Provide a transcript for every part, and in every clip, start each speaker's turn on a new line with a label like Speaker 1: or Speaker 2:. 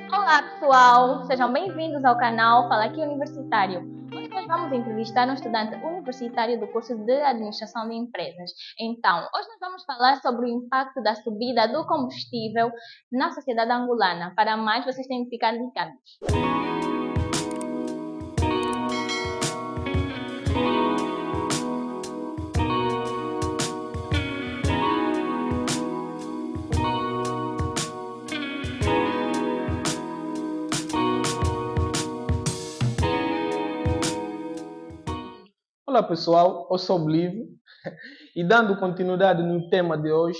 Speaker 1: Olá pessoal, sejam bem-vindos ao canal Fala Aqui Universitário. Hoje nós vamos entrevistar um estudante universitário do curso de Administração de Empresas. Então, hoje nós vamos falar sobre o impacto da subida do combustível na sociedade angolana. Para mais, vocês têm que ficar ligados.
Speaker 2: Olá pessoal, eu sou o Blívio e dando continuidade no tema de hoje,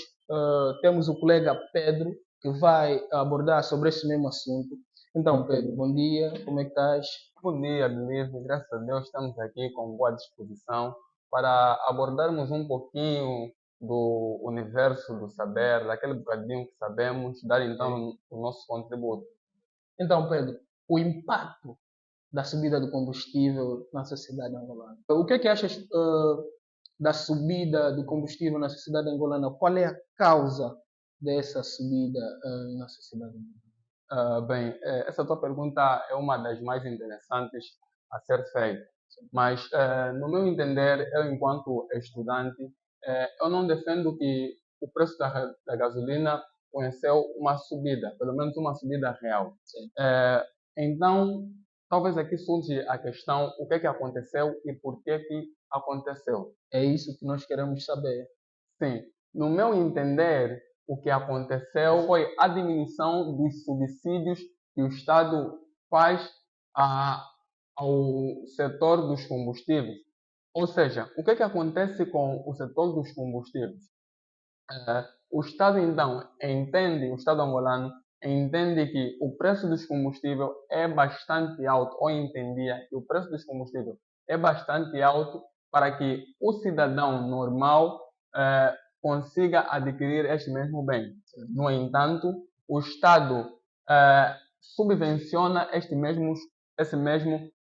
Speaker 2: temos o colega Pedro que vai abordar sobre esse mesmo assunto. Então Pedro, bom dia, como é que estás?
Speaker 3: Bom dia, Blívio. Graças a Deus estamos aqui com boa disposição para abordarmos um pouquinho do universo do saber, daquele bocadinho que sabemos, dar então o nosso contributo.
Speaker 2: Então Pedro, o impacto da subida do combustível na sociedade angolana. O que é que achas da subida do combustível na sociedade angolana? Qual é a causa dessa subida na sociedade angolana?
Speaker 3: Bem, essa tua pergunta é uma das mais interessantes a ser feita. Mas, no meu entender, eu enquanto estudante, eu não defendo que o preço da gasolina conheceu uma subida, pelo menos uma subida real. Então, talvez aqui surge a questão, o que é que aconteceu e por que que aconteceu.
Speaker 2: É isso que nós queremos saber.
Speaker 3: Sim, no meu entender, o que aconteceu foi a diminuição dos subsídios que o Estado faz a, ao setor dos combustíveis. Ou seja, o que é que acontece com o setor dos combustíveis? O Estado, então, entende, o Estado angolano, entende que o preço dos combustíveis é bastante alto, ou entendia que o preço dos combustíveis é bastante alto para que o cidadão normal consiga adquirir este mesmo bem. No entanto, o Estado subvenciona esse mesmo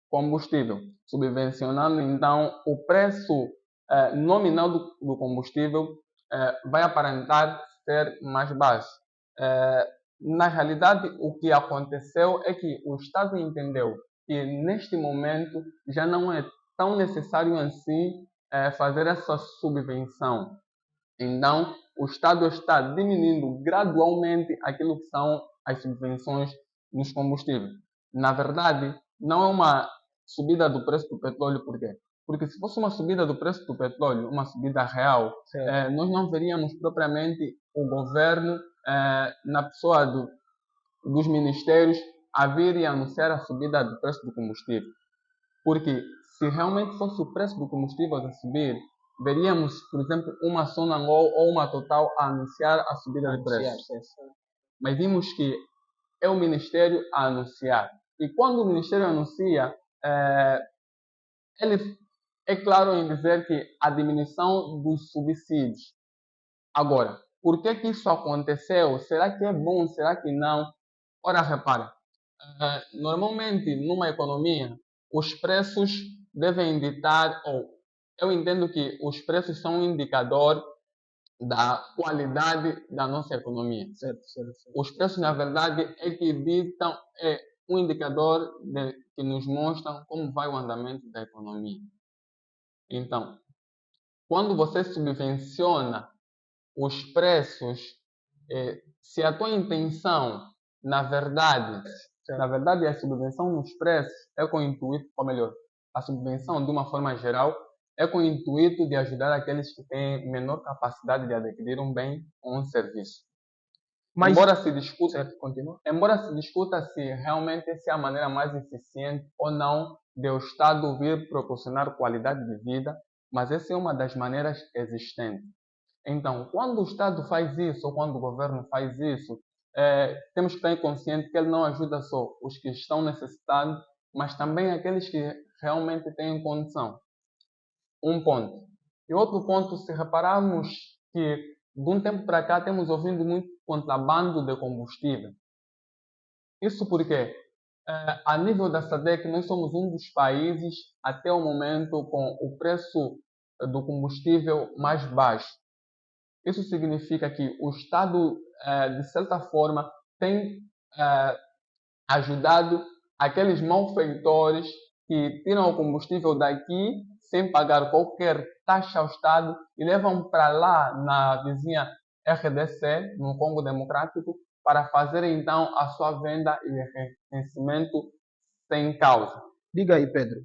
Speaker 3: combustível, subvencionando então o preço nominal do combustível vai aparentar ser mais baixo. Na realidade, o que aconteceu é que o Estado entendeu que neste momento já não é tão necessário assim fazer essa subvenção. Então, o Estado está diminuindo gradualmente aquilo que são as subvenções nos combustíveis. Na verdade, não é uma subida do preço do petróleo, por quê? Porque se fosse uma subida do preço do petróleo, uma subida real, nós não veríamos propriamente o governo, na pessoa dos ministérios, a vir e anunciar a subida do preço do combustível. Porque se realmente fosse o preço do combustível a subir, veríamos, por exemplo, uma Sonangol ou uma Total a anunciar a subida de preço. Mas vimos que é o Ministério a anunciar. E quando o Ministério anuncia, ele é claro em dizer que a diminuição dos subsídios. Agora, por que que isso aconteceu? Será que é bom? Será que não? Ora, repara, normalmente numa economia, os preços devem ditar, ou eu entendo que os preços são um indicador da qualidade da nossa economia.
Speaker 2: Certo, certo, certo.
Speaker 3: Os preços, na verdade, é que ditam, é um indicador que nos mostra como vai o andamento da economia. Então, quando você subvenciona os preços, se a tua intenção, na verdade, a subvenção nos preços é com o intuito, ou melhor, a subvenção de uma forma geral é com o intuito de ajudar aqueles que têm menor capacidade de adquirir um bem ou um serviço.
Speaker 2: Mas,
Speaker 3: embora se discuta se realmente essa é a maneira mais eficiente ou não de o Estado vir proporcionar qualidade de vida, mas essa é uma das maneiras existentes. Então, quando o Estado faz isso, ou quando o governo faz isso, temos que estar conscientes que ele não ajuda só os que estão necessitados, mas também aqueles que realmente têm condição. Um ponto. E outro ponto, se repararmos que de um tempo para cá temos ouvido muito contrabando de combustível. Isso porque, a nível da SADC, nós somos um dos países, até o momento, com o preço do combustível mais baixo. Isso significa que o Estado, de certa forma, tem ajudado aqueles malfeitores que tiram o combustível daqui sem pagar qualquer taxa ao Estado e levam para lá na vizinha RDC, no Congo Democrático, para fazer então a sua venda e reconhecimento sem causa.
Speaker 2: Diga aí, Pedro,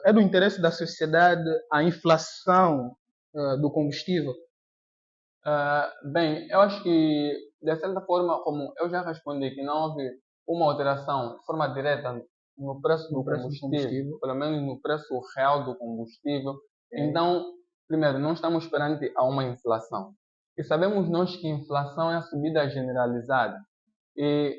Speaker 2: é do interesse da sociedade a inflação do combustível?
Speaker 3: Bem, eu acho que, de certa forma, como eu já respondi, que não houve uma alteração de forma direta no preço
Speaker 2: No
Speaker 3: do
Speaker 2: preço do
Speaker 3: combustível,
Speaker 2: combustível?
Speaker 3: pelo menos no preço real do combustível.
Speaker 2: É.
Speaker 3: Então, primeiro, não estamos perante a uma inflação. E sabemos nós que inflação é a subida generalizada. E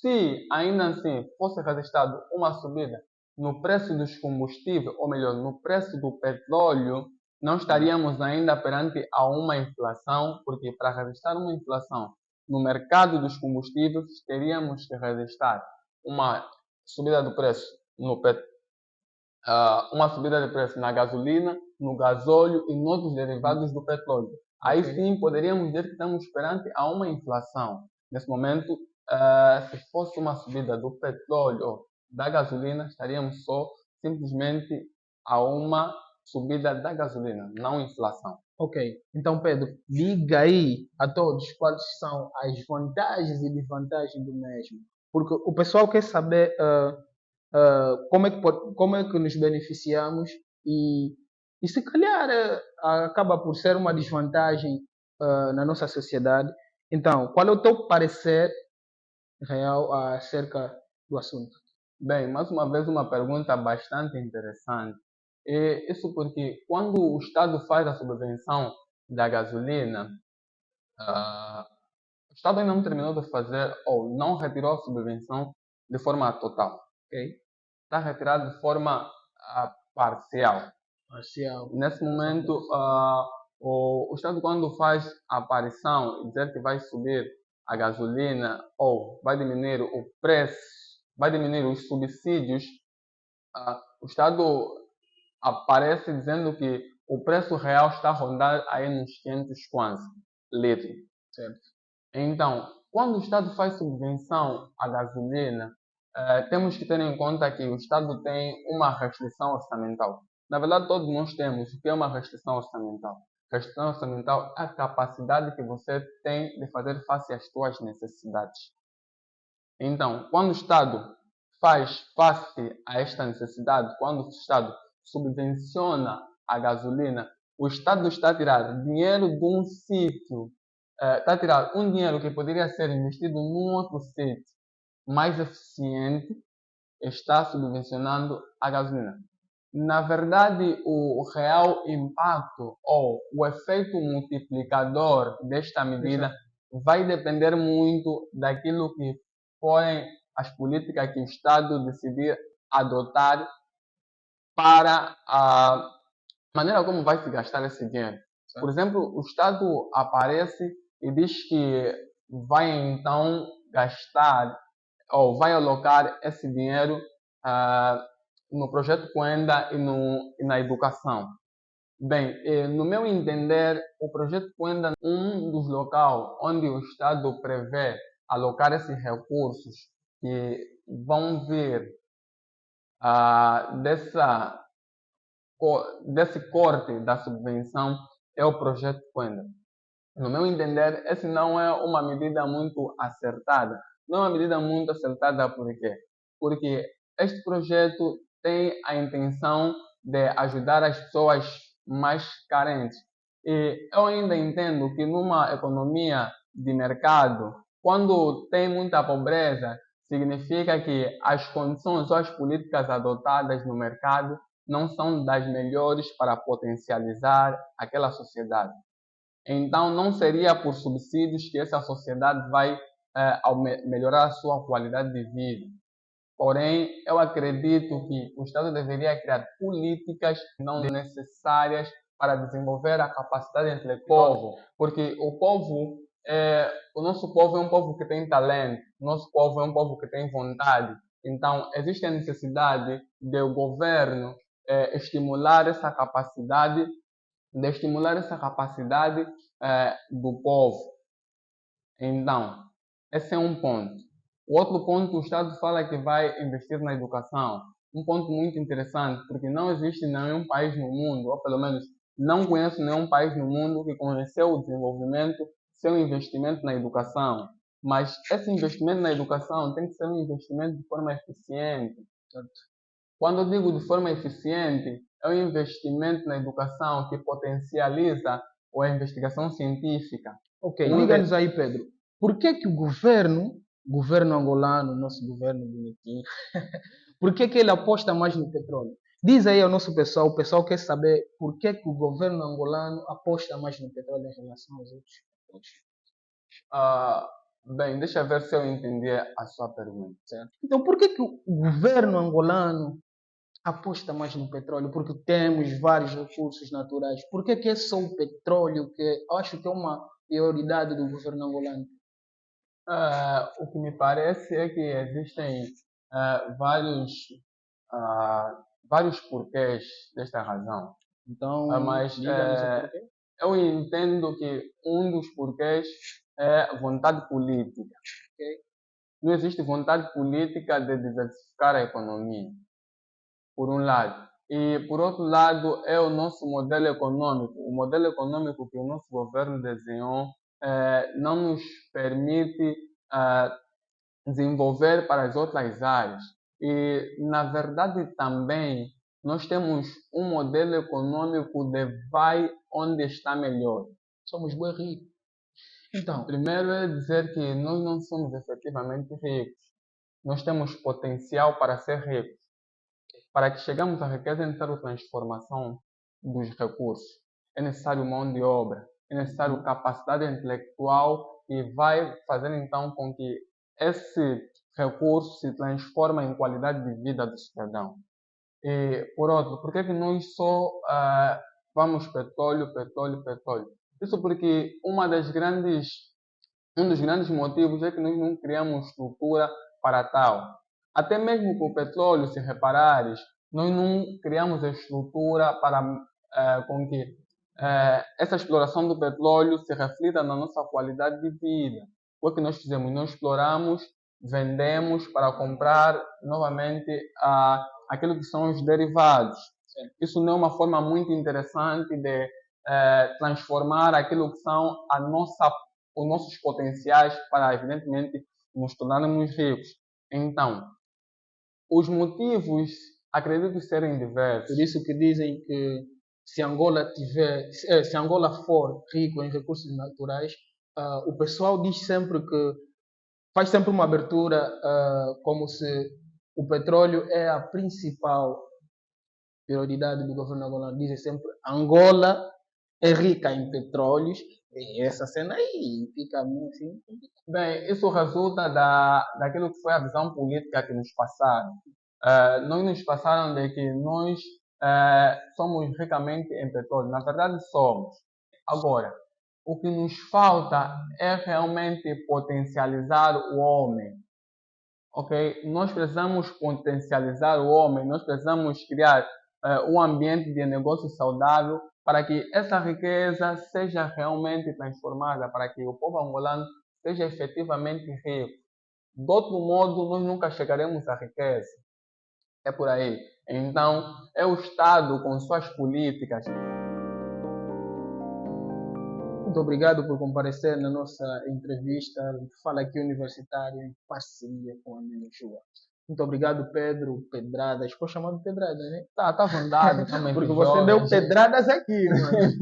Speaker 3: se ainda assim fosse registrado uma subida no preço dos combustíveis, ou melhor, no preço do petróleo, não estaríamos ainda perante a uma inflação, porque para registrar uma inflação no mercado dos combustíveis, teríamos que registrar uma subida do preço no uma subida de preço na gasolina, no gasóleo e noutros derivados do petróleo. Aí
Speaker 2: Ok.
Speaker 3: sim poderíamos dizer que estamos perante a uma inflação. Nesse momento, se fosse uma subida do petróleo ou da gasolina, estaríamos só simplesmente a uma subida da gasolina, não inflação.
Speaker 2: Ok. Então, Pedro, diga aí a todos quais são as vantagens e desvantagens do mesmo. Porque o pessoal quer saber como é que nos beneficiamos e se calhar acaba por ser uma desvantagem na nossa sociedade. Então, qual é o teu parecer real acerca do assunto?
Speaker 3: Bem, mais uma vez uma pergunta bastante interessante. E isso porque quando o Estado faz a subvenção da gasolina, ah, o Estado ainda não terminou de fazer ou não retirou a subvenção de forma total.
Speaker 2: Ok?
Speaker 3: Está retirado de forma parcial.
Speaker 2: Parcial.
Speaker 3: Nesse momento, o Estado, quando faz a aparição e dizer que vai subir a gasolina ou vai diminuir o preço, vai diminuir os subsídios, o Estado aparece dizendo que o preço real está a rondar aí nos 500 kwanza litro.
Speaker 2: Certo.
Speaker 3: Então, quando o Estado faz subvenção à gasolina, temos que ter em conta que o Estado tem uma restrição orçamental. Na verdade, todos nós temos o que é uma restrição orçamental. Restrição orçamental é a capacidade que você tem de fazer face às suas necessidades. Então, quando o Estado faz face a esta necessidade, quando o Estado subvenciona a gasolina, o Estado está a tirar dinheiro de um sítio, está a tirar um dinheiro que poderia ser investido num outro sítio mais eficiente, está subvencionando a gasolina. Na verdade, o real impacto ou o efeito multiplicador desta medida vai depender muito daquilo que forem as políticas que o Estado decidir adotar para a maneira como vai se gastar esse dinheiro. Por exemplo, o Estado aparece e diz que vai então gastar ou vai alocar esse dinheiro no projeto Coenda e na educação. Bem, no meu entender, o projeto Coenda é um dos locais onde o Estado prevê alocar esses recursos que vão vir desse corte da subvenção é o projeto Coenda. No meu entender, essa não é uma medida muito acertada. Não é uma medida muito acertada por quê? Porque este projeto tem a intenção de ajudar as pessoas mais carentes. E eu ainda entendo que numa economia de mercado, quando tem muita pobreza, significa que as condições ou as políticas adotadas no mercado não são das melhores para potencializar aquela sociedade. Então, não seria por subsídios que essa sociedade vai melhorar a sua qualidade de vida. Porém, eu acredito que o Estado deveria criar políticas não necessárias para desenvolver a capacidade intelectual do povo, porque o nosso povo é um povo que tem talento, o nosso povo é um povo que tem vontade. Então, existe a necessidade do governo estimular essa capacidade, do povo. Então, esse é um ponto. O outro ponto, o Estado fala que vai investir na educação. Um ponto muito interessante, porque não existe nenhum país no mundo, ou pelo menos não conheço nenhum país no mundo que conheceu o desenvolvimento sem investimento na educação. Mas esse investimento na educação tem que ser um investimento de forma eficiente. Quando eu digo de forma eficiente, é um investimento na educação que potencializa a investigação científica.
Speaker 2: Ok, diga-nos aí, Pedro, por que o governo angolano, nosso governo bonitinho, por que ele aposta mais no petróleo? Diz aí ao nosso pessoal, o pessoal quer saber por que o governo angolano aposta mais no petróleo em relação aos outros.
Speaker 3: Bem, deixa eu ver se eu entendi a sua pergunta.
Speaker 2: Certo? Então, por que o governo angolano aposta mais no petróleo? Porque temos vários recursos naturais. Por que é só o petróleo que eu acho que é uma prioridade do governo angolano?
Speaker 3: O que me parece é que existem vários porquês desta razão.
Speaker 2: Então,
Speaker 3: Mas
Speaker 2: diga-nos o porquê.
Speaker 3: eu entendo que um dos porquês é vontade política.
Speaker 2: Okay?
Speaker 3: Não existe vontade política de diversificar a economia, por um lado. E, por outro lado, é o nosso modelo econômico. O modelo econômico que o nosso governo desenhou não nos permite desenvolver para as outras áreas. E, na verdade, também nós temos um modelo econômico de vai onde está melhor.
Speaker 2: Somos bem ricos. Então,
Speaker 3: primeiro é dizer que nós não somos efetivamente ricos. Nós temos potencial para ser ricos. Para que chegamos à riqueza é necessário transformação dos recursos. É necessário mão de obra. É necessário capacidade intelectual que vai fazer então com que esse recurso se transforme em qualidade de vida do cidadão. E, por outro, por que nós só vamos petróleo? Isso porque um dos grandes motivos é que nós não criamos estrutura para tal. Até mesmo com o petróleo, se reparares, nós não criamos a estrutura para com que essa exploração do petróleo se reflita na nossa qualidade de vida. O que nós fizemos? Nós exploramos, vendemos para comprar novamente aquilo que são os derivados. Sim. Isso não é uma forma muito interessante de transformar aquilo que são os nossos potenciais para, evidentemente, nos tornarmos ricos. Então, os motivos acredito serem diversos.
Speaker 2: Por isso que dizem que se Angola for rico em recursos naturais, o pessoal diz sempre que faz sempre uma abertura como se o petróleo é a principal prioridade do governo angolano. Dizem sempre Angola é rica em petróleos. E essa cena aí fica assim.
Speaker 3: Bem, isso resulta daquilo que foi a visão política que nos passaram. Não nos passaram de que nós somos ricamente em petróleo. Na verdade, somos. Agora, o que nos falta é realmente potencializar o homem. Ok? Nós precisamos potencializar o homem, nós precisamos criar um ambiente de negócio saudável para que essa riqueza seja realmente transformada, para que o povo angolano seja efetivamente rico. De outro modo, nós nunca chegaremos à riqueza. É por aí. Então, é o Estado com suas políticas.
Speaker 2: Muito obrigado por comparecer na nossa entrevista. Fala aqui universitário em parceria com a Menchua. Muito obrigado, Pedro Pedradas. Pode chamar de Pedradas, né?
Speaker 3: Tá à vontade.
Speaker 2: Porque você deu pedradas aqui, mano.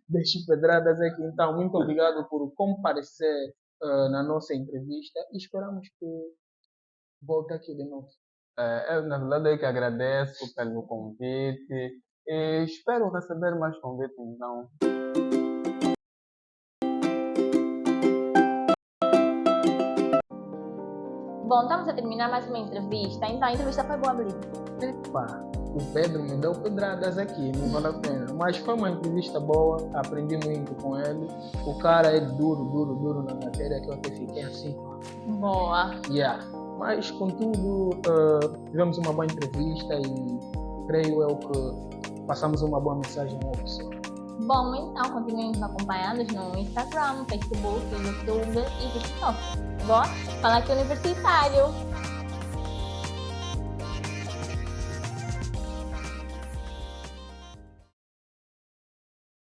Speaker 2: Deixe pedradas aqui. Então, muito obrigado por comparecer na nossa entrevista e esperamos que volte aqui de novo.
Speaker 3: Na verdade, eu que agradeço pelo convite e espero receber mais convites, então.
Speaker 1: Bom, estamos a terminar mais uma entrevista. Então, a entrevista foi boa, Blito?
Speaker 2: Epa, o Pedro me deu pedradas aqui, não vale a pena. Mas foi uma entrevista boa, aprendi muito com ele. O cara é duro na matéria, que eu até fiquei assim.
Speaker 1: Boa.
Speaker 2: Yeah. Mas, contudo, tivemos uma boa entrevista e creio eu que passamos uma boa mensagem ao pessoal.
Speaker 1: Bom, então continuem nos acompanhando no Instagram, Facebook, YouTube e TikTok. Vou falar aqui universitário.